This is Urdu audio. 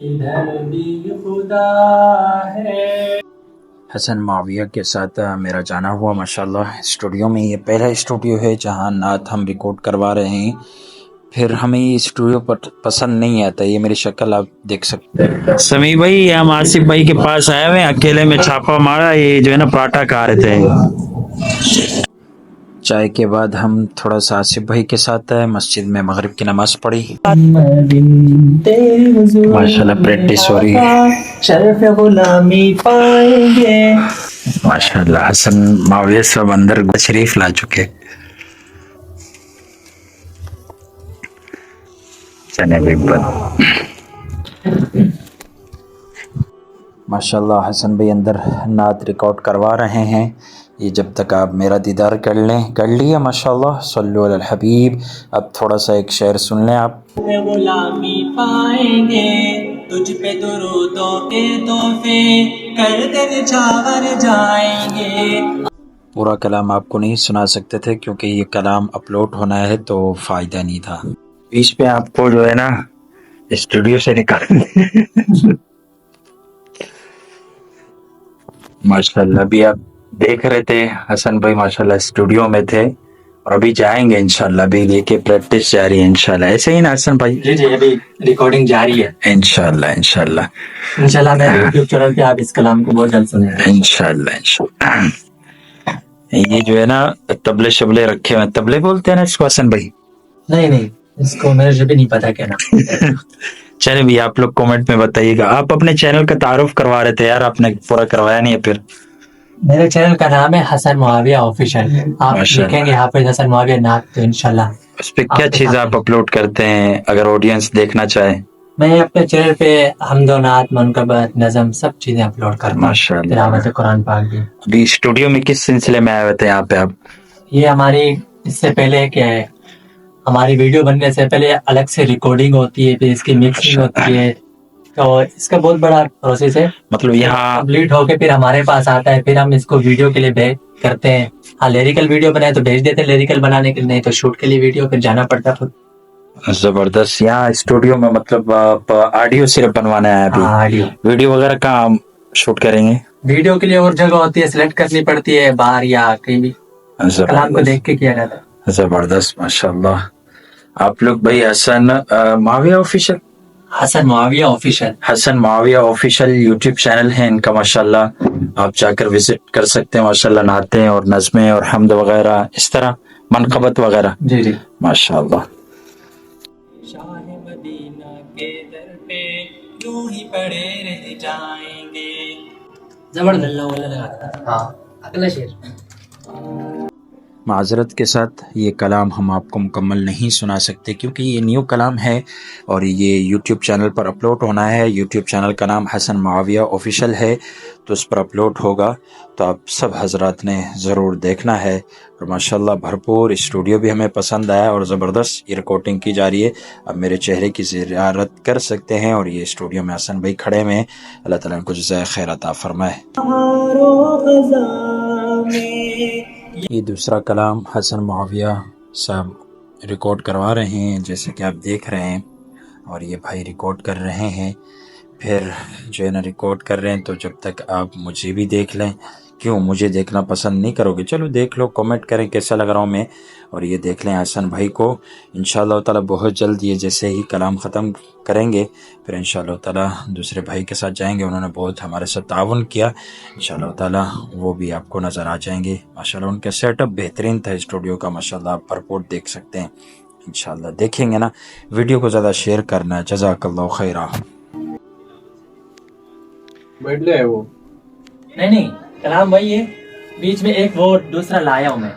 ادھر بھی خدا ہے. حسن معاویہ کے ساتھ میرا جانا ہوا ماشاءاللہ اسٹوڈیو میں. یہ پہلا اسٹوڈیو ہے جہاں نعت ہم ریکارڈ کروا رہے ہیں. پھر ہمیں یہ اسٹوڈیو پسند نہیں آتا. یہ میری شکل آپ دیکھ سکتے ہیں. سمیع بھائی ہم آصف بھائی کے پاس آئے ہوئے ہیں، اکیلے میں چھاپا مارا. یہ جو ہے نا پراٹھا کھا رہے تھے. چائے کے بعد ہم تھوڑا سا آصف بھائی کے ساتھ مسجد میں مغرب کی نماز پڑھی. ماشاءاللہ پریکٹس ہو رہی ہے. شرف غلامی پائیں گے. ماشاءاللہ حسن معاویہ صاحب اندر تشریف لا چکے. ماشاءاللہ حسن بھائی اندر نعت ریکارڈ کروا رہے ہیں. یہ جب تک آپ میرا دیدار کر لیے ماشاءاللہ. صلو علی الحبیب. اب تھوڑا سا ایک شعر سن لیں آپ. غلامی پائیں گے تجھ پہ درودوں کے تحفے کر دے نچھاور جائیں گے. پورا کلام آپ کو نہیں سنا سکتے تھے کیونکہ یہ کلام اپلوڈ ہونا ہے تو فائدہ نہیں تھا. بیچ پہ آپ کو جو ہے نا اسٹوڈیو سے نکال ماشاءاللہ ابھی آپ دیکھ رہے تھے حسن بھائی ماشاءاللہ اسٹوڈیو میں تھے اور ابھی جائیں گے انشاءاللہ. ابھی دیکھیے پریکٹس جاری ہے انشاءاللہ. ایسے ہی نا حسن بھائی؟ جی ابھی ریکارڈنگ جاری ہے انشاءاللہ. انشاءاللہ میرے یوٹیوب چینل پہ آپ اس کلام کو بہت جلد سنیں گے انشاءاللہ. یہ جو ہے نا تبلے شبلے رکھے ہوئے. تبلے بولتے ہیں نا اس کو حسن بھائی؟ نہیں اس کو میرے بھی نہیں پتا کہنا. چلے بھی آپ لوگ کومنٹ میں بتائیے گا. آپ اپنے چینل کا تعارف کروا رہے تھے یار، آپ نے پورا کروایا نہیں ہے. پھر میرے چینل کا نام ہے حسن معاویہ آفیشل. آپ لکھیں گے حافظ حسن معاویہ نعت تو انشاءاللہ. اس پہ کیا چیز آپ اپلوڈ کرتے ہیں اگر آڈینس دیکھنا چاہے؟ میں اپنے چینل پہ حمد و نعت، منقبت، نظم سب چیزیں اپلوڈ کرتا ہوں. ماشاءاللہ. تلاوت قرآن پاک بھی. ابھی اسٹوڈیو میں کس سلسلے میں آئے ہوئے تھے یہاں پہ آپ؟ یہ ہماری اس سے پہلے کیا ہے، ہماری ویڈیو بننے سے پہلے الگ سے ریکارڈنگ ہوتی ہے، پھر اس کی مکسنگ ہوتی ہے. تو اس کا بہت بڑا پروسیس ہے. مطلب یہاں کمپلیٹ ہو کے پھر ہمارے پاس آتا ہے، پھر ہم اس کو ویڈیو کے لیے بھیج کرتے ہیں. ہاں لیریکل ویڈیو بنائے تو بھیج دیتے ہیں لیریکل بنانے کے لیے، نہیں تو شوٹ کے لیے ویڈیو پھر جانا پڑتا ہے. زبردست. یہاں اسٹوڈیو میں مطلب آڈیو صرف بنوانا ہے ابھی؟ آڈیو. ویڈیو وغیرہ کہاں ہم شوٹ کریں گے؟ ویڈیو کے لیے اور جگہ ہوتی ہے، سلیکٹ کرنی پڑتی ہے باہر یا کہیں بھی. کلام کو دیکھ کے کیا جاتا ہے. زبردست ماشاءاللہ. آپ لوگ بھائی حسن معاویہ آفیشل، حسن معاویہ آفیشل یوٹیوب چینل ہے ان کا ماشاءاللہ. آپ جا کر وزٹ کر سکتے ہیں ماشاءاللہ. نعتیں اور نظمیں اور حمد وغیرہ اس طرح منقبت وغیرہ. جی ماشاءاللہ. شاہ مدینہ کے در پہ یوں ہی پڑے رہ جائیں گے. زبردست. ہاں اگلا شعر. معذرت کے ساتھ یہ کلام ہم آپ کو مکمل نہیں سنا سکتے کیونکہ یہ نیو کلام ہے اور یہ یوٹیوب چینل پر اپلوڈ ہونا ہے. یوٹیوب چینل کا نام حسن معاویہ آفیشل ہے تو اس پر اپلوڈ ہوگا. تو آپ سب حضرات نے ضرور دیکھنا ہے. اور ماشاءاللہ بھرپور اسٹوڈیو بھی ہمیں پسند آیا اور زبردست یہ ریکارڈنگ کی جا رہی ہے. اب میرے چہرے کی زیارت کر سکتے ہیں اور یہ اسٹوڈیو میں حسن بھائی کھڑے میں. اللہ تعالیٰ ان کو جزائے خیر عطا فرمائے. یہ دوسرا کلام حسن معاویہ صاحب ریکارڈ کروا رہے ہیں جیسے کہ آپ دیکھ رہے ہیں، اور یہ بھائی ریکارڈ کر رہے ہیں. پھر جو ہے نا ریکارڈ کر رہے ہیں تو جب تک آپ مجھے بھی دیکھ لیں. کیوں مجھے دیکھنا پسند نہیں کرو گے؟ چلو دیکھ لو، کمنٹ کریں کیسا لگ رہا ہوں میں. اور یہ دیکھ لیں حسن بھائی کو. انشاءاللہ تعالی بہت جلد یہ جیسے ہی کلام ختم کریں گے پھر انشاءاللہ تعالی دوسرے بھائی کے ساتھ جائیں گے. انہوں نے بہت ہمارے ساتھ تعاون کیا. انشاءاللہ تعالی وہ بھی آپ کو نظر آ جائیں گے. ماشاءاللہ ان کا سیٹ اپ بہترین تھا اسٹوڈیو کا ماشاءاللہ. آپ بھرپور دیکھ سکتے ہیں انشاءاللہ. دیکھیں گے نا. ویڈیو کو زیادہ شیئر کرنا ہے. جزاک اللہ خیرہ. بیٹھ لے وہ نہیں کلام وہی ہے، بیچ میں ایک وہ دوسرا لایا ہوں میں.